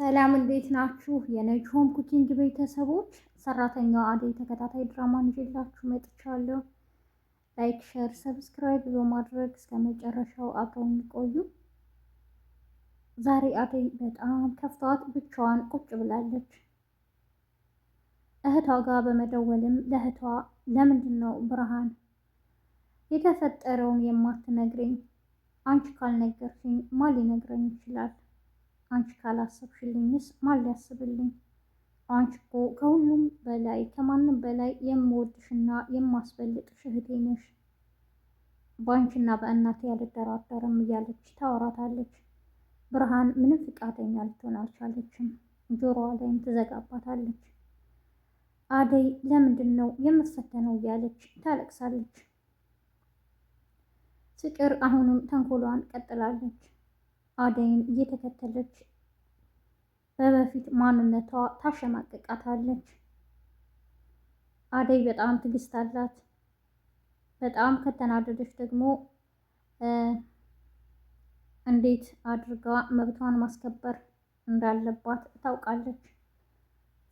ሰላም እንዴት ናችሁ? የነጅሆም ኩኪንግ ቤተሰቦች ሰራተኛዋ አደይ ተከታታይ ድራማን ይዤላችሁ መጥቻለሁ። ላይክ፣ ሼር፣ ሰብስክራይብ በማድረግ እስከ መጨረሻው አብረውን ይቆዩ። ዛሬ አደይ በጣም ከፍቷት ብቻዋን ቁጭ ብላለች። እህቷ ጋር በመደወልም ለእህቷ ለምንድን ነው ብርሃን የተፈጠረውን የማትነግረኝ? አንቺ ካልነገርሽኝ ማን ሊነግረኝ ይችላል? አንቺ ካላሰብሽልኝስ ማን ሊያስብልኝ? አንቺ እኮ ከሁሉም በላይ ከማንም በላይ የምወድሽና የማስበልጥሽ እህቴ ነሽ። በአንቺና በእናቴ አልደራደርም እያለች ታወራታለች። ብርሃን ምንም ፍቃደኛ ልትሆን አልቻለችም። ጆሮዋ ላይም ትዘጋባታለች። አደይ ለምንድን ነው የምፈተነው እያለች ታለቅሳለች። ፍቅር አሁንም ተንኮሏን ቀጥላለች። አደይን እየተከተለች በበፊት ማንነቷ ታሸማቅቃታለች። አደይ በጣም ትዕግስት አላት። በጣም ከተናደደች ደግሞ እንዴት አድርጋ መብቷን ማስከበር እንዳለባት ታውቃለች።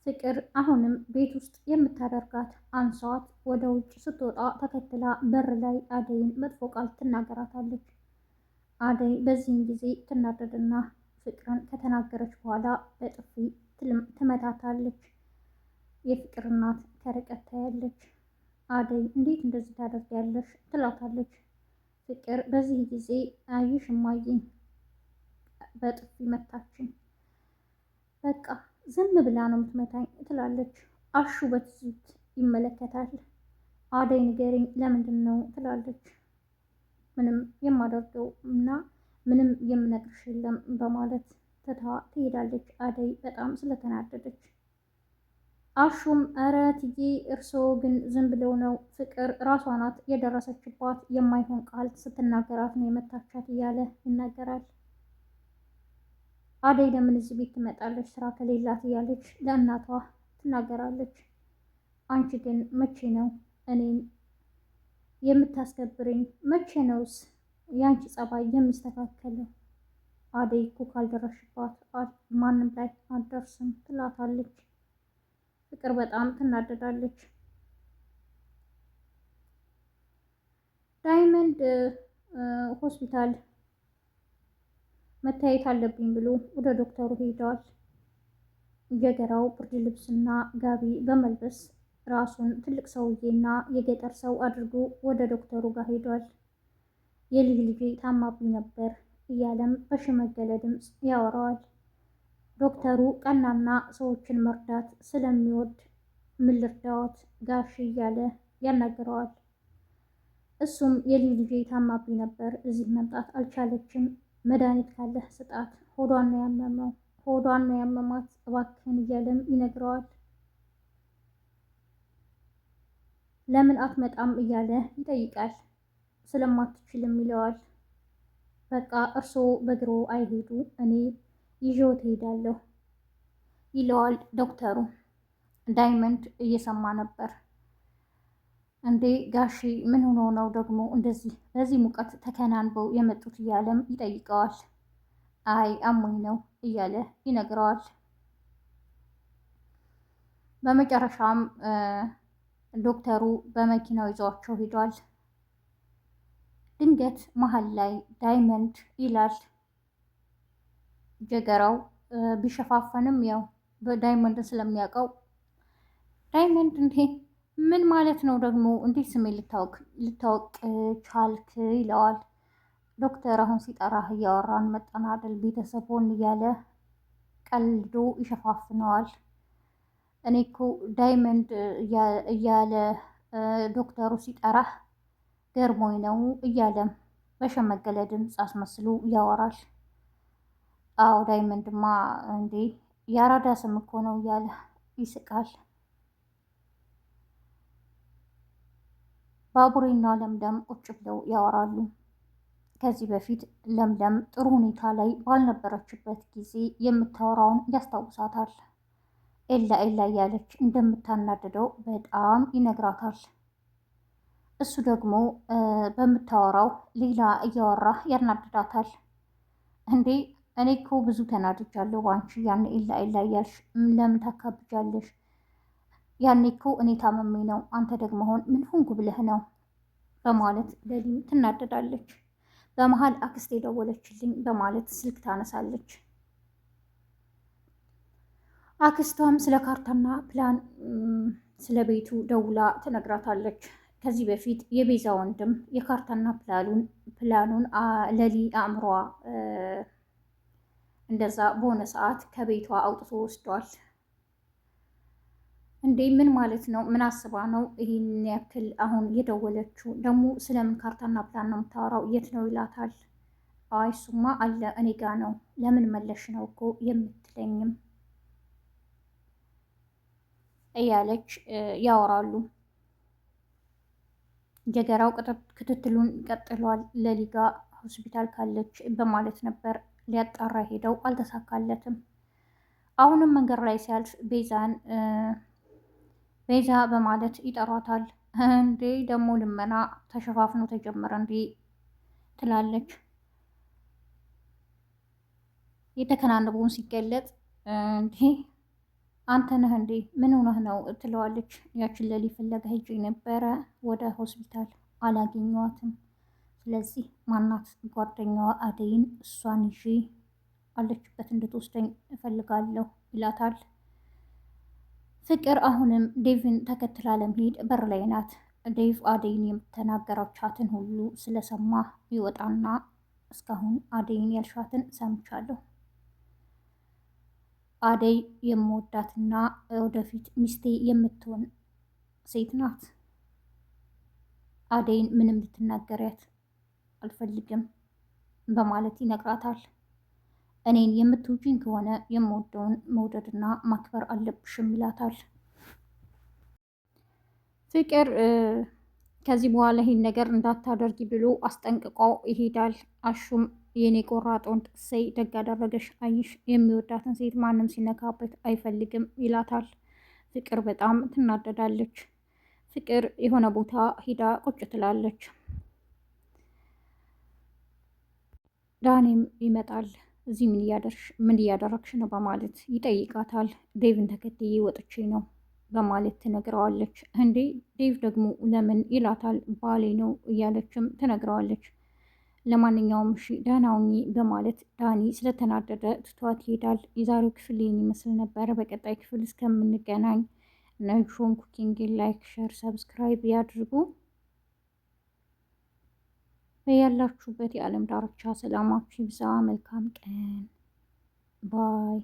ፍቅር አሁንም ቤት ውስጥ የምታደርጋት አንሷት ወደ ውጭ ስትወጣ ተከትላ በር ላይ አደይን መጥፎ ቃል ትናገራታለች። አደይ በዚህም ጊዜ ትናደድና ፍቅርን ከተናገረች በኋላ በጥፊ ትመታታለች። የፍቅር እናት ከርቀት ታያለች። አደይ እንዴት እንደዚህ ታደርጊያለሽ? ትላታለች። ፍቅር በዚህ ጊዜ አይሽ እማዬ በጥፊ መታችን፣ በቃ ዝም ብላ ነው የምትመታኝ ትላለች። አሹ በትዝብት ይመለከታል። አደይ ንገሪኝ ለምንድን ነው ትላለች። ምንም የማደርገው እና ምንም የምነግርሽ የለም በማለት ትታ ትሄዳለች። አደይ በጣም ስለተናደደች አሹም እረ እትዬ እርስዎ ግን ዝም ብለው ነው፣ ፍቅር ራሷ ናት የደረሰችባት የማይሆን ቃል ስትናገራት ነው የመታቻት እያለ ይናገራል። አደይ ለምን እዚህ ቤት ትመጣለች ስራ ከሌላት እያለች ለእናቷ ትናገራለች። አንቺ ግን መቼ ነው እኔን የምታስከብርኝ? መቼ ነውስ የአንቺ ጸባይ የሚስተካከለው? አደይ እኮ ካልደረሽባት ማንም ላይ አትደርስም ትላታለች። ፍቅር በጣም ትናደዳለች። ዳይመንድ ሆስፒታል መታየት አለብኝ ብሎ ወደ ዶክተሩ ሄደዋል። ገገራው ብርድ ልብስና ጋቢ በመልበስ ራሱን ትልቅ ሰውዬና የገጠር ሰው አድርጎ ወደ ዶክተሩ ጋር ሄዷል። የልጅ ልጄ ታማብኝ ነበር እያለም በሸመገለ ድምፅ ያወራዋል። ዶክተሩ ቀናና ሰዎችን መርዳት ስለሚወድ ምን ልርዳዎት ጋሽ እያለ ያናግረዋል። እሱም የልጅ ልጄ ታማብኝ ነበር፣ እዚህ መምጣት አልቻለችም፣ መድኃኒት ካለህ ስጣት፣ ሆዷን ነው ያመማት እባክህን እያለም ይነግረዋል። ለምን አትመጣም እያለ ይጠይቃል። ስለማትችልም ይለዋል። በቃ እርስዎ በእግሮ አይሄዱ እኔ ይዤዎት እሄዳለሁ ይለዋል ዶክተሩ። ዳይመንድ እየሰማ ነበር። እንዴ ጋሺ ምን ሆኖ ነው ደግሞ እንደዚህ በዚህ ሙቀት ተከናንበው የመጡት እያለም ይጠይቀዋል። አይ አሞኝ ነው እያለ ይነግረዋል። በመጨረሻም ዶክተሩ በመኪናው ይዟቸው ሄዷል። ድንገት መሀል ላይ ዳይመንድ ይላል። ጀገራው ቢሸፋፈንም ያው በዳይመንድ ስለሚያውቀው ዳይመንድ እንዴ ምን ማለት ነው ደግሞ እንዴት ስሜ ልታወቅ ቻልክ ይለዋል። ዶክተር አሁን ሲጠራህ እያወራን መጣን አይደል ቤተሰቦን እያለ ቀልዶ ይሸፋፍነዋል። እኔ እኮ ዳይመንድ እያለ ዶክተሩ ሲጠራህ ገርሞኝ ነው እያለም በሸመገለ ድምፅ አስመስሎ ያወራል። አዎ ዳይመንድማ እንዴ የአራዳ ስም እኮ ነው እያለ ይስቃል። ባቡሬና ለምለም ቁጭ ብለው ያወራሉ። ከዚህ በፊት ለምለም ጥሩ ሁኔታ ላይ ባልነበረችበት ጊዜ የምታወራውን ያስታውሳታል። ኤላ ኤላ እያለች እንደምታናድደው በጣም ይነግራታል። እሱ ደግሞ በምታወራው ሌላ እያወራ ያናድዳታል። እንዴ እኔ እኮ ብዙ ተናድጃለሁ ባንቺ። ያኔ ኤላ ኤላ እያልሽ ለምን ታካብጃለሽ? ያኔ እኮ እኔ ታመሜ ነው፣ አንተ ደግሞ አሁን ምን ሆንኩ ብለህ ነው በማለት ለሊም ትናደዳለች። በመሀል አክስቴ ደወለችልኝ በማለት ስልክ ታነሳለች። አክስቷም ስለ ካርታና ፕላን ስለ ቤቱ ደውላ ትነግራታለች። ከዚህ በፊት የቤዛ ወንድም የካርታና ፕላኑን ለሊ አእምሯ እንደዛ በሆነ ሰዓት ከቤቷ አውጥቶ ወስዷል። እንዴ ምን ማለት ነው? ምን አስባ ነው ይህን ያክል አሁን የደወለችው? ደግሞ ስለምን ካርታና ፕላን ነው የምታወራው? የት ነው ይላታል። አይ እሱማ አለ እኔ ጋ ነው። ለምን መለሽ ነው እኮ የምትለኝም እያለች ያወራሉ። ጀገራው ክትትሉን ቀጥሏል። ለሊጋ ሆስፒታል ካለች በማለት ነበር ሊያጣራ ሄደው አልተሳካለትም። አሁንም መንገድ ላይ ሲያልፍ ቤዛ በማለት ይጠሯታል። እንዴ ደግሞ ልመና ተሸፋፍኖ ተጀመረ እንዴ ትላለች። የተከናነቡን ሲገለጥ እንዴ አንተ ነህ እንዴ ምን ሆነህ ነው ትለዋለች። ያችን ለሊ ፍለጋ ሄጄ ነበረ ወደ ሆስፒታል አላገኘዋትም። ስለዚህ ማናት ጓደኛዋ አደይን እሷን ይዤ አለችበት እንድትወስደኝ እፈልጋለሁ ይላታል። ፍቅር አሁንም ዴቭን ተከትላ ለመሄድ በር ላይ ናት። ዴቭ አደይን የምትናገራቻትን ሁሉ ስለሰማ ይወጣና እስካሁን አደይን ያልሻትን ሰምቻለሁ። አደይ የምወዳትና ወደፊት ሚስቴ የምትሆን ሴት ናት። አደይን ምንም ልትናገሪያት አልፈልግም በማለት ይነግራታል። እኔን የምትውጂኝ ከሆነ የምወደውን መውደድና ማክበር አለብሽም ይላታል። ፍቅር ከዚህ በኋላ ይህን ነገር እንዳታደርጊ ብሎ አስጠንቅቆ ይሄዳል። አሹም የኔ ቆራጦን ጥሰይ ደግ አደረገሽ፣ አይሽ የሚወዳትን ሴት ማንም ሲነካበት አይፈልግም ይላታል። ፍቅር በጣም ትናደዳለች። ፍቅር የሆነ ቦታ ሂዳ ቁጭ ትላለች። ዳኔም ይመጣል። እዚህ ምን እያደረግሽ ነው በማለት ይጠይቃታል። ዴቭን ተከትዬ ወጥቼ ነው በማለት ትነግረዋለች። እንዴ ዴቭ ደግሞ ለምን ይላታል። ባሌ ነው እያለችም ትነግረዋለች። ለማንኛውም እሺ ደህና ሁኚ በማለት ዳኒ ስለተናደደ ትቷት ይሄዳል። የዛሬው ክፍል ይህን ይመስል ነበረ። በቀጣይ ክፍል እስከምንገናኝ ነጆን ኩኪንግ ላይክ፣ ሸር፣ ሰብስክራይብ ያድርጉ። በያላችሁበት የዓለም ዳርቻ ሰላማችሁ ይብዛ። መልካም ቀን ባይ